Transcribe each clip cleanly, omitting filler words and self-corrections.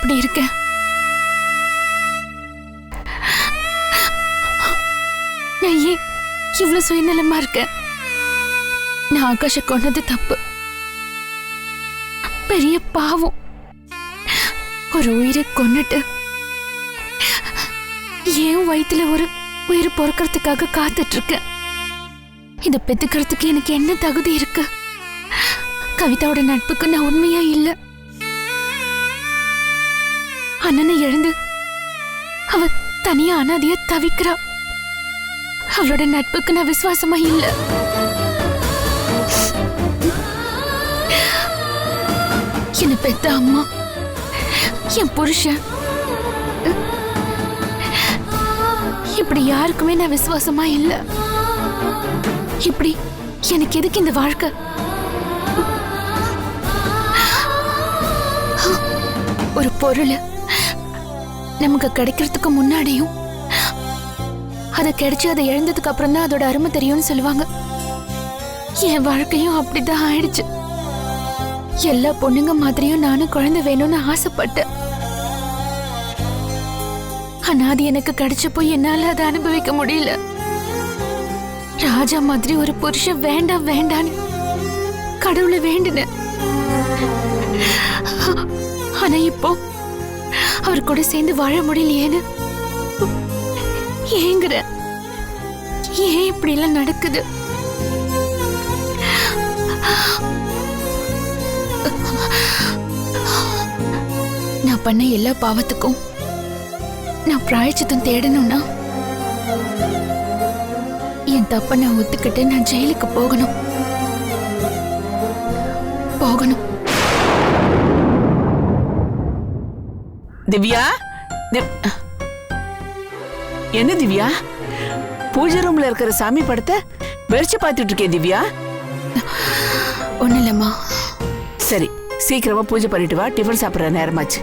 இப்படி இருக்கேன்? நான் ஏன் இவ்வளவு சுயநலமா இருக்கேன்? நான் ஆகாஷ கொண்டது தப்பு, பெரிய பாவம். ஒரு உயிரை கொன்னுட்டு ஏன் வயித்துல ஒரு உயிர் பொறுக்கிறதுக்காக காத்துட்டு இருக்கேன். இதை பெத்துக்கிறதுக்கு எனக்கு என்ன தகுதி இருக்கு? கவிதாவோட நட்புக்கு நான் உண்மையா இல்ல. அண்ணனை இழந்து அவ தனியா அனாதையா தவிக்கிறா. அவளோட நட்புக்கு நான் விசுவாசமா இல்ல. என்ன பெத்த அம்மா, என் புருஷன், இப்படி யாருக்குமே நான் விசுவாசமா இல்ல. இப்படி எனக்கு எதுக்கு இந்த வாழ்க்கை? ஒரு பொருள் நமக்கு கிடைக்கிறதுக்கு முன்னாடியும் அதை கிடைச்சு அதை இழந்ததுக்கு அப்புறம் தான் அதோட அருமை தெரியும்னு சொல்லுவாங்க. என் வாழ்க்கையும் அப்படிதான் ஆயிடுச்சு. எல்லா பொண்ணுங்க மாதிரியும் நானும் குழந்தை வேணும்னு ஆசைப்பட்டேன். ஆனா அது எனக்கு கிடைச்ச போய் என்னால அதை அனுபவிக்க முடியல. ராஜா மாதிரி ஒரு புருஷன் வேண்டாம் வேண்டான்னு கடவுளை வேண்டுனேன். ஆனா இப்போ அவர் கூட சேர்ந்து வாழ முடியலையேன்னு ஏங்குற. ஏன் இப்படி எல்லாம் நடக்குது? நான் பண்ண எல்லா பாவத்துக்கும் நான் பிராயச்சித்தம் தேடணும்னா என் தப்ப நான் ஒத்துக்கிட்டு நான் ஜெயிலுக்கு போகணும். திவ்யா, என்ன திவ்யா, பூஜை ரூம்ல இருக்கிற சாமி படத்தை வெறிச்சு பார்த்துட்டு இருக்கேன். திவ்யா, ஒண்ணு இல்லம்மா. சரி, சீக்கிரமா பூஜை பண்ணிட்டு வா, டிஃபன் சாப்பிடுற நேரமாச்சு.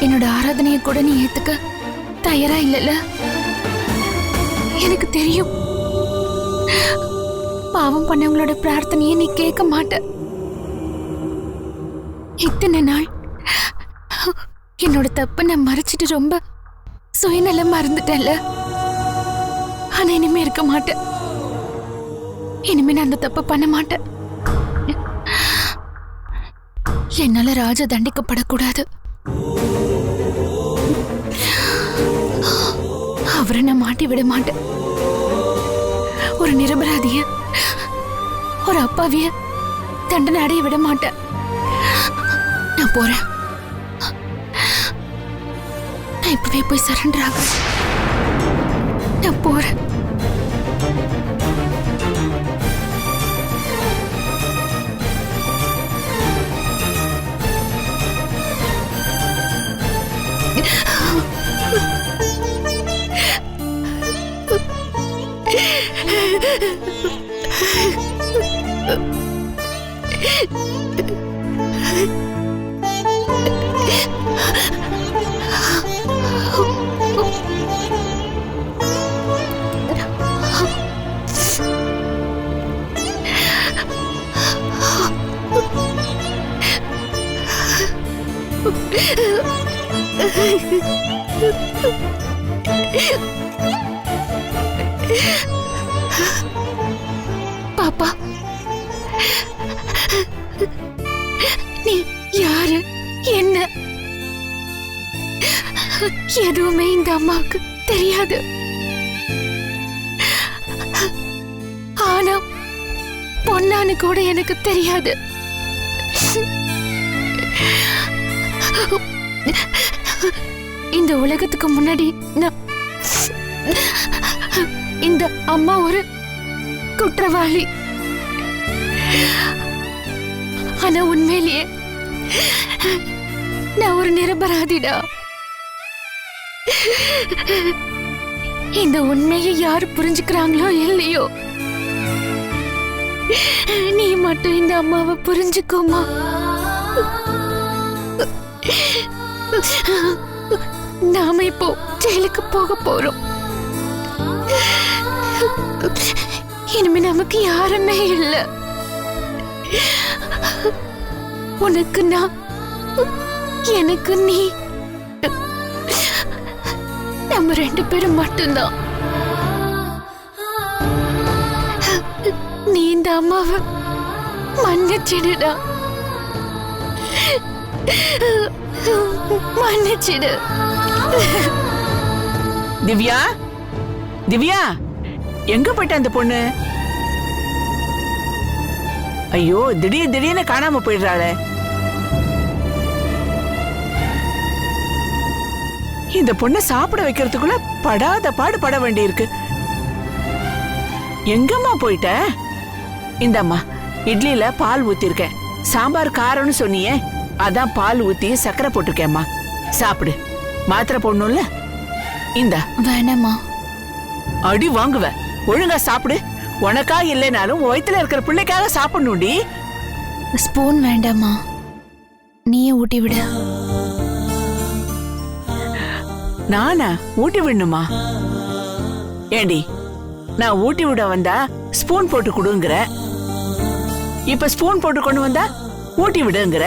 என்னோட ஆராதனையை கூட நீ ஏத்துக்க தயாரா இல்லல? எனக்கு தெரியும். பாவம் பண்ணவங்களோட பிரார்த்தனையை நீ கேட்க மாட்ட. இத்தனை நாள் என்னோட தப்பு நான் மறைச்சிட்டு ரொம்ப சுயநலமா இருந்துட்டேன்ல. ஆனா இனிமே இருக்க மாட்டேன். இனிமே நான் அந்த தப்பு பண்ண மாட்டேன். என்னால ராஜா தண்டிக்கப்படக்கூடாது. அவரை நான் மாட்டி விட மாட்டேன். ஒரு நிரபராதிய, ஒரு அப்பாவிய தண்டனை அடைய விட மாட்டேன். நான் போறேன். நான் இப்பவே போய் சரண்டர் ஆக. நான் போறேன். பாப்பா, நீ யாரு, என்ன? எதுவுமே இந்த அம்மாவுக்கு தெரியாது. ஆனா பொன்னான்னு கூட எனக்கு தெரியாது. இந்த உலகத்துக்கு முன்னாடி இந்த அம்மா ஒரு குற்றவாளி. ஆனா உண்மையிலேயே நான் ஒரு நிரபராதிடா. இந்த உண்மையை யாரு புரிஞ்சுக்கிறாங்களோ இல்லையோ, நீ மட்டும் இந்த அம்மாவை புரிஞ்சுக்கோமா. நாம இப்போ ஜெயிலுக்கு போக போறோம். இனிமே நமக்கு யாருமே இல்ல. உனக்கு நான், எனக்கு நீ, நம்ம 2 பேரும் மட்டும்தான். நீ இந்த அம்மாவை மன்னிச்சிடுடா, மன்னிச்சிடு. திவ்யா, திவ்யா, எங்க போயிட்ட அந்த பொண்ணு? ஐயோ, திடீர்னு காணாம போயிடுறாளே. இந்த பொண்ணை சாப்பிட வைக்கிறதுக்குள்ள படாத பாடு பட வேண்டி இருக்கு. எங்கம்மா போயிட்ட? இந்தம்மா, இட்லியில பால் ஊத்திருக்கேன். சாம்பார் காரம்னு சொன்னியே, அதான் பால் ஊத்தி சக்கரை போட்டிருக்கேம்மா. சாப்பிடு. மாத்திரை போடணும்ல, இந்தா. வேணாமா. அடி வாங்குவ. ஒழுங்கா சாப்பிடு. உனக்கா இல்லைனாலும் வயித்துல இருக்கிற பிள்ளைக்காக சாப்பிடணும்டி. ஸ்பூன் வேண்டாமா, நீயே ஊட்டி விட. நானா ஊட்டி விடணுமா? ஏண்டி, நான் ஊட்டி விட வந்தா ஸ்பூன் போட்டு கொடுங்கிற, இப்ப ஸ்பூன் போட்டு கொண்டு வந்தா ஊட்டி விடுங்கிற.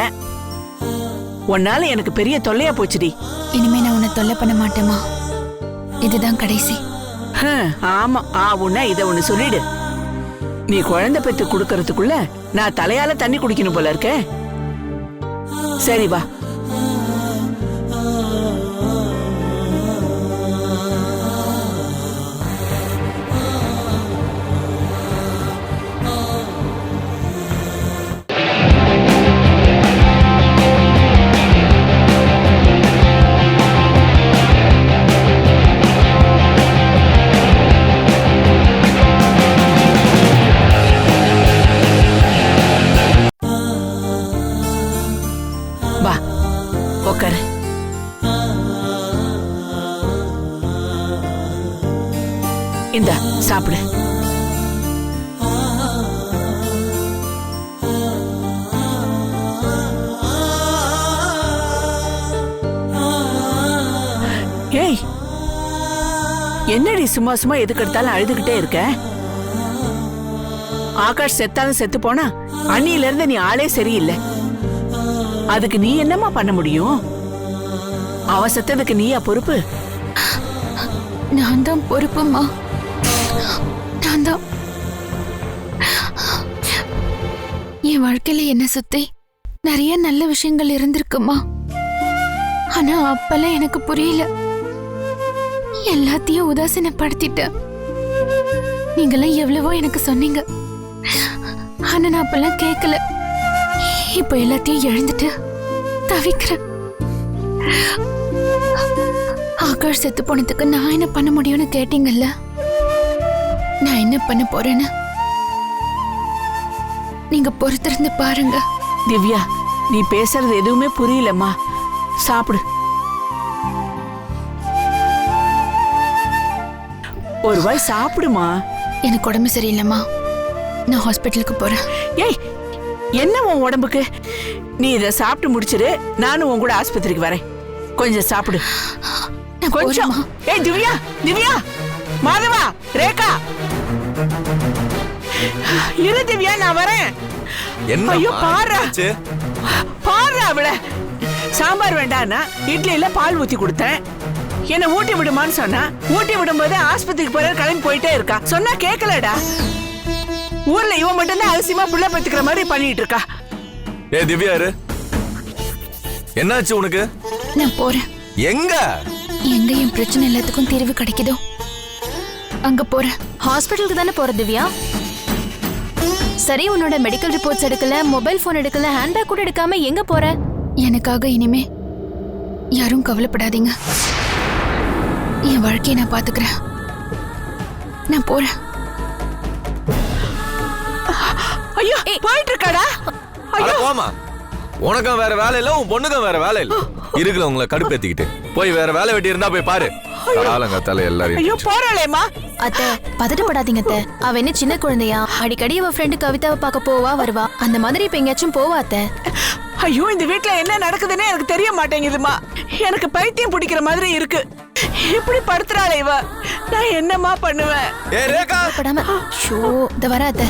உன்னால எனக்கு பெரிய தொல்லையா போச்சுடி. இனிமே நான் உன்னை தொல்லை பண்ண மாட்டேமா. இதுதான் கடைசி. ஆமா, ஆவுன்னா இத ஒண்ணு சொல்லிடு. நீ குழந்தை பெத்து குடுக்கறதுக்குள்ள நான் தலையால தண்ணி குடிக்கணும் போல இருக்க. சரி வா. உட்காரு. இந்த சாப்பிடு. ஏய், என்னடி சும்மா சும்மா எதுக்கு எடுத்தாலும் அழுதுகிட்டே இருக்க? ஆகாஷ் செத்தாலும் செத்து போனா அன்னியில இருந்து நீ ஆளே சரியில்லை. அதுக்கு நீ என்னமா பண்ண முடியும்? அவன் செத்ததுக்கு நீயா பொறுப்பு? நான் தான் பொறுப்புமா. நான் தான். என் வாழ்க்கையில என்ன சுத்தி நிறைய நல்ல விஷயங்கள் இருந்திருக்குமா. ஆனா அப்பெல்லாம் எனக்கு புரியல. எல்லாத்தையும் உதாசீனப்படுத்திட்ட. நீங்கெல்லாம் எவ்வளவோ எனக்கு சொன்னீங்க, ஆனா நான் அப்பெல்லாம் கேட்கல. இப்ப எல்லாத்தையும் இழந்துட்டு தவிக்கிறேன். ஆகாஷ் செத்து போனதுக்கு நான் என்ன பண்ண முடியும்னு கேட்டீங்கல்ல. நான் என்ன பண்ண போறேன்னு நீங்க பொறுத்திருந்து பாருங்க. திவ்யா, நீ பேசுறது எதுவுமே புரியலம்மா. சாப்பிடு. ஒரு வாய் சாப்பிடுமா. எனக்கு உடம்பு சரியில்லைம்மா, நான் ஹாஸ்பிட்டலுக்கு போறேன். ஏய், என்ன உன் உடம்புக்கு? நீ இத சாப்பிட்டு முடிச்சிரு, நானும் உன் கூட ஆஸ்பத்திரிக்கு வரேன். கொஞ்சம் சாப்பிடு. கொஞ்சம். ஏய் திவ்யா, திவ்யா, மாதவா, ரேகா, இரு திவ்யா, நான் வரேன். ஐயோ பாரு, பாரு அவள. சாம்பார் வேண்டான்னா இட்லியில பால் ஊத்தி கொடுத்தேன். என்ன ஊட்டி விடுமான்னு சொன்னா, ஊட்டி விடும்போது ஆஸ்பத்திரிக்கு போற கிளம்பி போயிட்டே இருக்கா. சொன்னா கேட்கலடா. ஊர்ல இவன் மட்டும் தான் அவசியமா புள்ள பத்துக்கிற மாதிரி பண்ணிட்டு இருக்கா. ஏ திவ்யா, என்னாச்சு உனக்கு? நான் போறேன். எங்க? எங்க என் பிரச்சனை எல்லாத்துக்கும் தீர்வு கிடைக்குதோ அங்க போறேன். ஹாஸ்பிட்டலுக்கு தானே போற திவ்யா? சரி, உன்னோட மெடிக்கல் ரிப்போர்ட்ஸ் எடுக்கல, மொபைல் போன் எடுக்கல, ஹேண்ட்பேக் கூட எடுக்காம எங்க போற? எனக்காக இனிமே யாரும் கவலைப்படாதீங்க. என் வாழ்க்கையை நான் பாத்துக்கிறேன். நான் போறேன். ஐயோ போயிட்டு இருக்காடா. ஐயோ போமா, உனக்கும் வேற வேலை இல்ல, உன் பொண்ணுக்கும் வேற வேலை இல்ல. இருக்குல உங்களை கடுப்பேத்திக்கிட்டு போய் வேற வேலை வெட்டி இருந்தா போய் பாரு. காலங்கத்தால எல்லாரும் ஐயோ போறாளேம்மா. அத்தை பதட்டப்படாதீங்க அத்தை. அவ என்ன சின்ன குழந்தையா? அடிக்கடி அவ ஃப்ரெண்டு கவிதாவை பார்க்க போவா வருவா. அந்த மாதிரி இப்ப எங்கேயாச்சும் போவா அத்தை. ஐயோ இந்த வீட்ல என்ன நடக்குதுன்னு எனக்கு தெரிய மாட்டேங்குதுமா. எனக்கு பைத்தியம் பிடிக்கிற மாதிரி இருக்கு. இப்படி படுத்துறாளே இவ. நான் என்னமா பண்ணுவேன்? ஏ ரேகா படாம ஷோ இந்த வர அத்தை.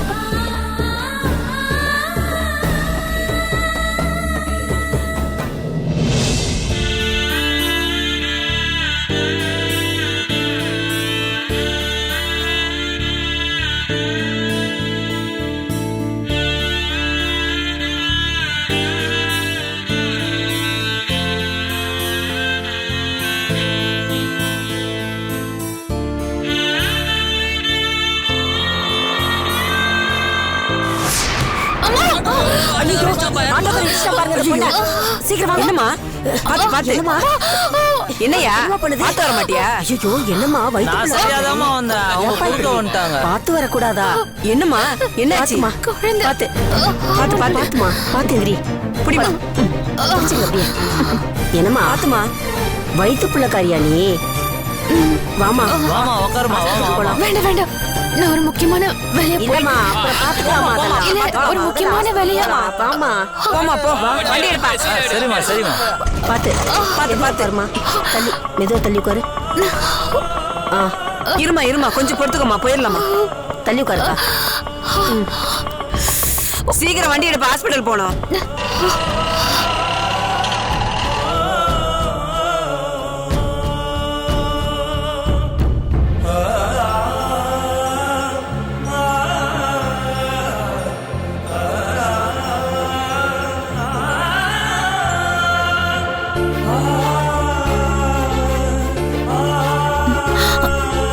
என்னம்மா என்னையா பாத்து வர மாட்டியா? ஐயோ என்னம்மா பாத்து வர கூடாதா? என்னம்மா என்னாச்சு? பாத்து பாத்து பாத்துமா பாத்து எதிரி புடிமா. என்னம்மா ஆத்துமா வயிற்று பிள்ளைக்காரியா நீ? வாமா வாமா உட்காருமா வாமா. வேண்டாம் வேண்டாம், நான் ஒரு முக்கியமான வேலையா இல்லம்மா அப்புறம் பாத்துக்கலாமா? இல்ல, ஒரு முக்கியமான வேலையா. வாமா போமா போ வண்டி எடுப்பா. சரிம்மா சரிம்மா. பாத்து பாத்து பாத்து வருமா. தள்ளி மெதுவா தள்ளி உட்காரு. இருமா இருமா கொஞ்சம் பொறுத்துக்கோமா போயிடலாமா. தள்ளி உட்காருக்கா. சீக்கிரம் வண்டி எடுப்பா, ஹாஸ்பிட்டல் போனோம்.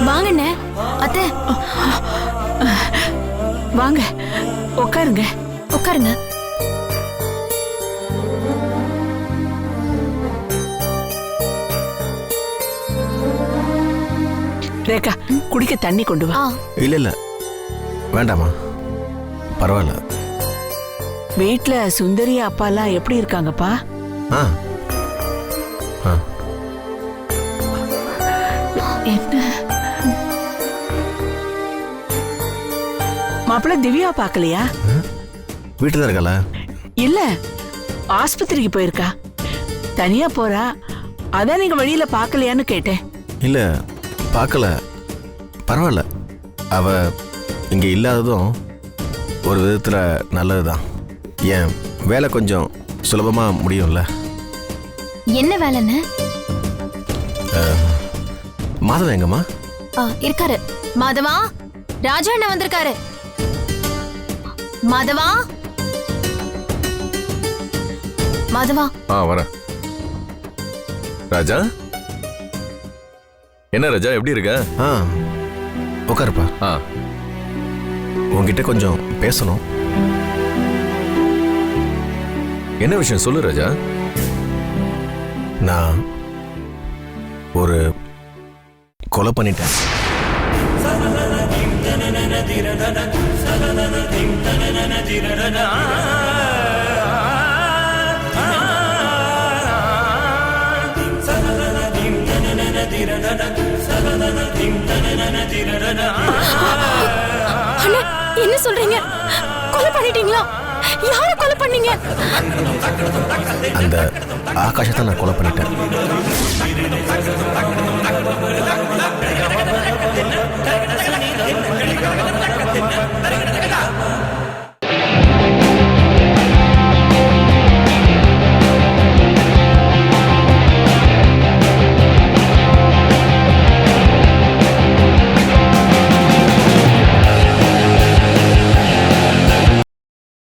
வாங்கண்ணே அத்தை. வாங்க உட்காருங்க. உட்காருங்க. ரேகா குடிக்க தண்ணி கொண்டு வா. இல்ல இல்ல வேண்டாமா, பரவாயில்ல. வீட்ல சுந்தரி அப்பாலாம் எப்படி இருக்காங்கப்பா? ஆ ஆ என்ன மாப்பிள்ள திவ்யா பாக்கலையா? வீட்டுல தான் இருக்கல. இல்ல ஆஸ்பத்திரிக்கு போயிருக்கா. தனியா போறா, அதான் நீங்க வழியில பாக்கலையான்னு கேட்டேன். இல்ல பார்க்கல, பரவாயில்ல. அவ இங்க இல்லாததும் ஒரு விதத்துல நல்லதுதான். ஏன் வேலை கொஞ்சம் சுலபமா முடியும்ல. என்ன வேலைன்னு? மாதவன் எங்கம்மா? இருக்காரு. மாதவா, ராஜா அண்ணா வந்திருக்காரு. மாதவா மாதவா. வர ராஜா. என்ன ராஜா எப்படி இருக்க? உட்காருப்பா. உன்கிட்ட கொஞ்சம் பேசணும். என்ன விஷயம் சொல்லு ராஜா. நான் ஒரு கொலை பண்ணிட்டேன். அண்ணா, என்ன சொல்றீங்க? கொலை பண்ணிட்டீங்களா? யாரை கொலை பண்ணீங்க? அந்த ஆகாஷத்தை நான் கொலை பண்ணிட்டேன்.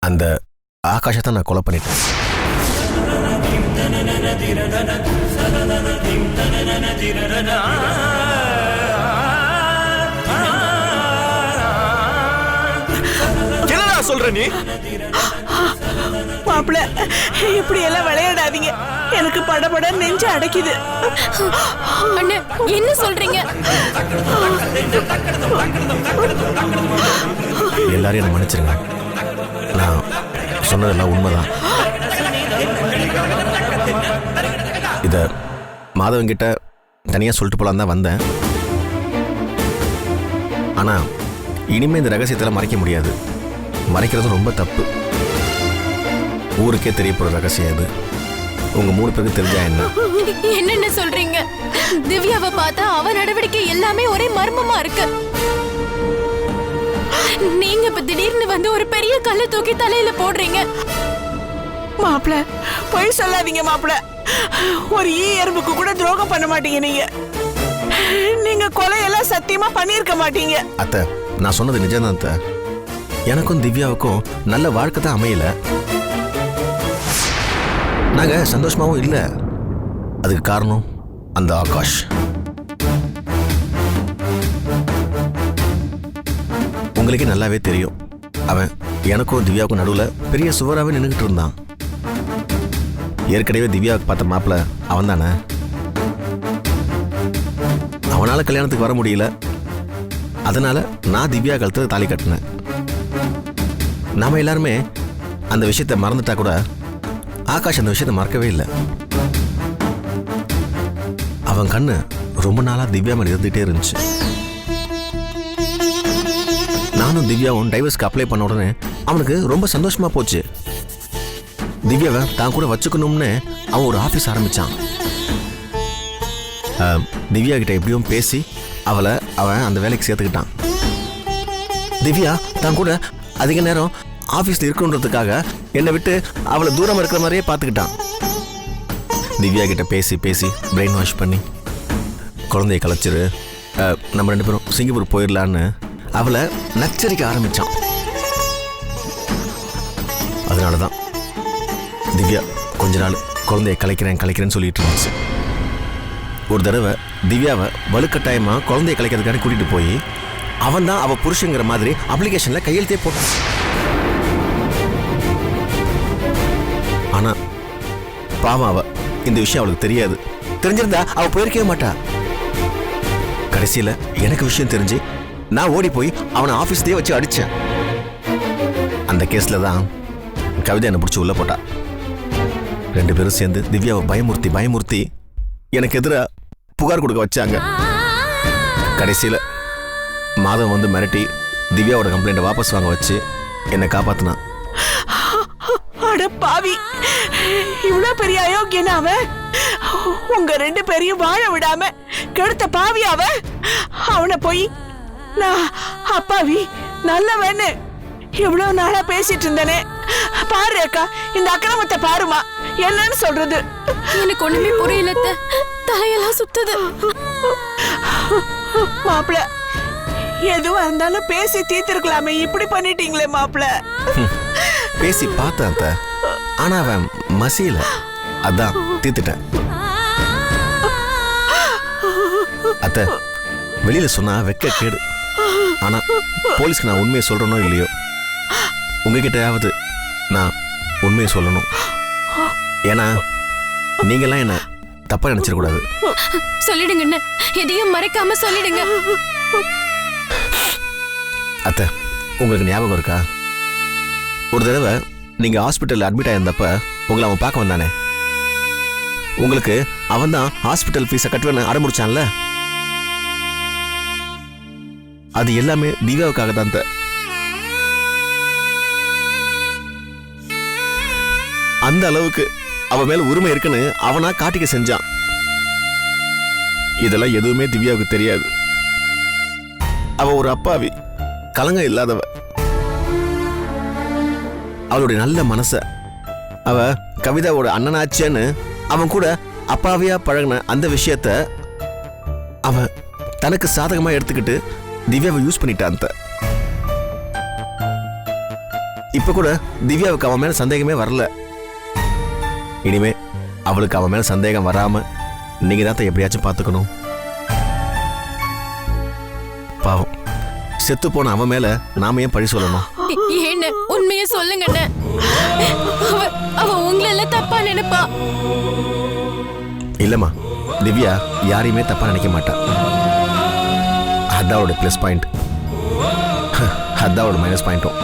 அந்த ஆகாஷத்தை நான் கொலை பண்ணிட்டேன். என்னடா சொல்ற நீ? மாப்பிள்ள இப்படி எல்லாம் விளையாடாதீங்க. எனக்கு படபட நெஞ்சு அடைக்குது. அண்ணே, என்ன சொல்றீங்க? எல்லாரையும் என்ன மன்னிச்சிருங்க. நான் சொன்னதெல்லாம் உண்மைதான். இத மாதவன் கிட்ட தனியா சொல்லிட்டு போலாம் தான் வந்தேன். ஆனா இனிமே இந்த ரகசியத்தில் மறைக்க முடியாது. மறைக்கிறது ரொம்ப தப்பு. ஊருக்கே தெரிய போற ரகசியம் இது. உங்க 3 பேருக்கு தெரிஞ்சா என்ன? என்னென்ன சொல்றீங்க? திவ்யாவை பார்த்தா அவ நடவடிக்கை எல்லாமே ஒரே மர்மமா இருக்கு. நீங்க இப்ப திடீர்னு வந்து ஒரு பெரிய கல்லை தூக்கி தலையில போடுறீங்க. மாப்பிள பொய் சொல்லாதீங்க மாப்பிள. ஒரு எறும்புக்கு கூட துரோகம் பண்ண மாட்டீங்க நீங்க. நீங்க கொலையெல்லாம் சத்தியமா பண்ணிருக்க மாட்டீங்க. அத்தை, நான் சொன்னது நிஜம்தான் அத்தை. எனக்கும் திவ்யாவுக்கும் நல்ல வாழ்க்கை தான் அமையல. நாங்க சந்தோஷமாவும் இல்ல. அதுக்கு காரணம் அந்த ஆகாஷ். உங்களுக்கே நல்லாவே தெரியும். அவன் எனக்கும் திவ்யாவுக்கும் நடுவுல பெரிய சுவராகவே நின்றுகிட்டு இருந்தான். ஏற்கனவே திவ்யாவுக்கு பார்த்த மாப்பிள்ள அவன் தானே. அவனால கல்யாணத்துக்கு வர முடியல. அதனால நான் திவ்யா கழுத்துல தாலி கட்டினேன். நாம எல்லாருமே அந்த விஷயத்தை மறந்துட்டா கூட ஆகாஷ் அந்த விஷயத்தை மறக்கவே இல்லை. அவன் கண்ணு ரொம்ப நாளா திவ்யா மேல இருந்துகிட்டே இருந்துச்சு. நானும் திவ்யாவும் டைவர்ஸ்க்கு அப்ளை பண்ண உடனே அவனுக்கு ரொம்ப சந்தோஷமா போச்சு. திவ்யாவை தான் கூட வச்சுக்கணும்னு அவன் ஒரு ஆபீஸ் ஆரம்பிச்சான். திவ்யா கிட்ட எப்படியும் பேசி அவன் அந்த வேலைக்கு சேர்த்துக்கிட்டான். திவ்யா தான் கூட அதிக நேரம் ஆபீஸ்ல இருக்கணுன்றதுக்காக என்னை விட்டு அவளை தூரம் இருக்கிற மாதிரியே பார்த்துக்கிட்டான். திவ்யா கிட்ட பேசி பேசி பிரெயின் வாஷ் பண்ணி குழந்தைய கலைச்சிரு, நம்ம 2 பேரும் சிங்கப்பூர் போயிடலான்னு அவளை நச்சரிக்க ஆரம்பிச்சான். அதனாலதான் திவ்யா கொஞ்ச நாள் குழந்தைய கலைக்கிறேன்னு சொல்லிட்டு இருந்துச்சு. ஒரு தடவை திவ்யாவை வலுக்கட்டாயமா குழந்தைய கலைக்கிறதுக்காக கூட்டிட்டு போய் அவன் தான் அவ புருஷங்கிற மாதிரி அப்ளிகேஷன்ல கையெழுத்தே போட்டான். ஆனா பாவம் அவ இந்த விஷயம் அவளுக்கு தெரியாது. தெரிஞ்சிருந்தா அவ போயிருக்கவே மாட்டா. கடைசியில எனக்கு விஷயம் தெரிஞ்சு நான் ஓடி போய் அவனை ஆபீஸ்லயே வச்சு அடிச்சேன். அந்த கேஸ்ல தான் கவிதை என்ன பிடிச்சி உள்ள போட்டா. 2 பேரும் சேர்ந்து திவ்யாவை பயமுறுத்தி எனக்கு எதிராக புகார் கொடுக்க வச்சாங்க. கடைசியில மாதவன் வந்து மிரட்டி திவ்யாவோட கம்ப்ளைண்ட்டை வாபஸ் வாங்க வச்சு என்னை காப்பாத்தினான். அட பாவி, இவ்வளவு பெரிய அயோக்கியனா அவன்? உங்க 2 பேரையும் வாழ விடாம கெடுத்த பாவி அவன். அவனை போய் நான் அப்பாவி நல்லவன்னு எவ்வளவு நாளா பேசிட்டு இருந்தனே. பாரு அக்கா, இந்த அக்கிரமத்தை பாருமா. என்னன்னு சொல்றது? எனக்கு ஒண்ணுமே புரியல. தலையெல்லாம் சுத்துது. மாப்பிள, எதுவா இருந்தாலும் பேசி தீர்த்திருக்கலாமே. இப்படி பண்ணிட்டீங்களே மாப்பிள. பேசி பார்த்தேன், ஆனா அவன் மசியல. அதான் தீர்த்துட்டேன். அத்தை, வெளியில சொன்னா வெக்க கேடு. ஆனா போலீஸ்க்கு நான் உண்மையை சொல்றனோ இல்லையோ, உங்ககிட்டயாவது நான் உண்மையை சொல்லணும். ஏன்னா நீங்கெல்லாம் என்ன தப்பா நினைச்சிடக்கூடாது. சொல்லிடுங்க, எதையும் மறைக்காம சொல்லிடுங்க. அத்தை, உங்களுக்கு ஞாபகம் இருக்கா? ஒரு தடவை நீங்க ஹாஸ்பிட்டல் அட்மிட் ஆயிருந்தப்ப உங்களை அவன் பார்க்க வந்தானே. உங்களுக்கு அவன் தான் ஹாஸ்பிட்டல் ஃபீஸை கட்டுவேன்னு அடமுடிச்சான்ல. அது எல்லாமே திவ்யாவுக்காக தான். அந்த அளவுக்கு அவ மேல உரிமை இருக்குன்னு அவனா காட்டிக்க செஞ்சான். இதெல்லாம் எதுவுமே திவ்யாவுக்கு தெரியாது. அவ ஒரு அப்பாவி, கலங்க இல்லாதவ. அவளுடைய நல்ல மனச அவ கவிதாவோட அண்ணனாச்சேன்னு அவன் கூட அப்பாவியா பழகின அந்த விஷயத்த அவன் தனக்கு சாதகமா எடுத்துக்கிட்டு திவ்யாவை யூஸ் பண்ணிட்டான். இப்ப கூட திவ்யாவுக்கு அவன் மேல சந்தேகமே வரல. இனிமே அவளுக்கு அவன் மேல சந்தேகம் வராம நீங்க தான் எப்படியாச்சும் பாத்துக்கணும். பாவம், செத்து போன அவன் மேல நாம ஏன் பழி சொல்லணும்? ஏன்னு உண்மையை சொல்லுங்க. அவ உங்களை தப்பா நினைப்பா. இல்லம்மா, திவ்யா யாரையுமே தப்பா நினைக்க மாட்டா. அதான் அவரோட ப்ளஸ் பாயிண்ட், அதான் அவரோட மைனஸ் பாயிண்ட்டும்.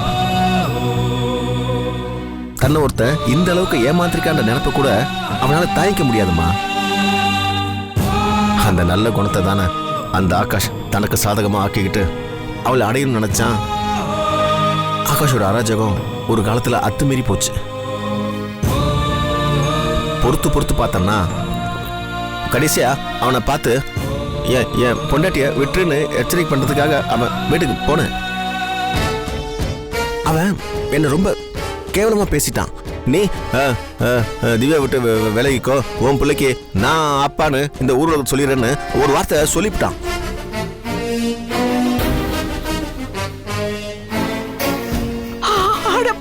தன்னை ஒருத்தன் இந்த அளவுக்கு ஏமாத்திருக்கான்ற நினைப்ப கூட அவனால தாங்கிக்க முடியாதுமா. அந்த நல்ல குணத்தை தானே அந்த ஆகாஷ் தனக்கு சாதகமா ஆக்கிக்கிட்டு அவளை அடையணும்னு நினைச்சான். ஆகாஷோட அராஜகம் ஒரு காலத்துல அத்துமீறி போச்சு. பொறுத்து பொறுத்து பார்த்தன்னா கடைசியா அவனை பார்த்து என் பொண்டாட்டிய விட்டுருன்னு எச்சரிக்கை பண்றதுக்காக அவன் வீட்டுக்கு போனேன். அவன் என்ன ரொம்ப கேவலமா பேசிட்டான். நீ திவ்யா விட்டு விலகிக்கோ, உன் பிள்ளைக்கு நான் அப்பான்னு இந்த ஊர்ல சொல்லிடுறேன்னு ஒரு வார்த்தை சொல்லிவிட்டான்.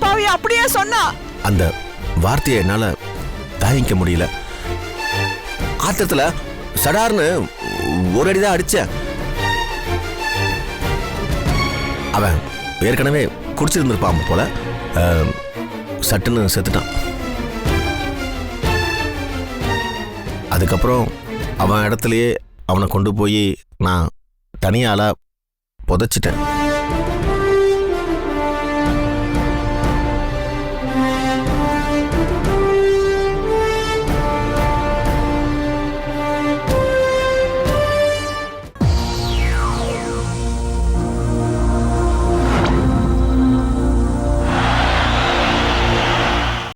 பாவி அப்படியே சொன்னா? அந்த வார்த்தையை என்னால தாங்கிக்க முடியல. ஆத்திரத்துல சடார்னு ஒரு அடிதான் அடிச்சேன். அவன் ஏற்கனவே குடிச்சிருந்திருப்பான் போல, சட்டுன்னு செத்துட்டான். அதுக்கப்புறம் அவன் இடத்துலயே அவனை கொண்டு போய் நான் தனியாளா புதைச்சிட்டேன்.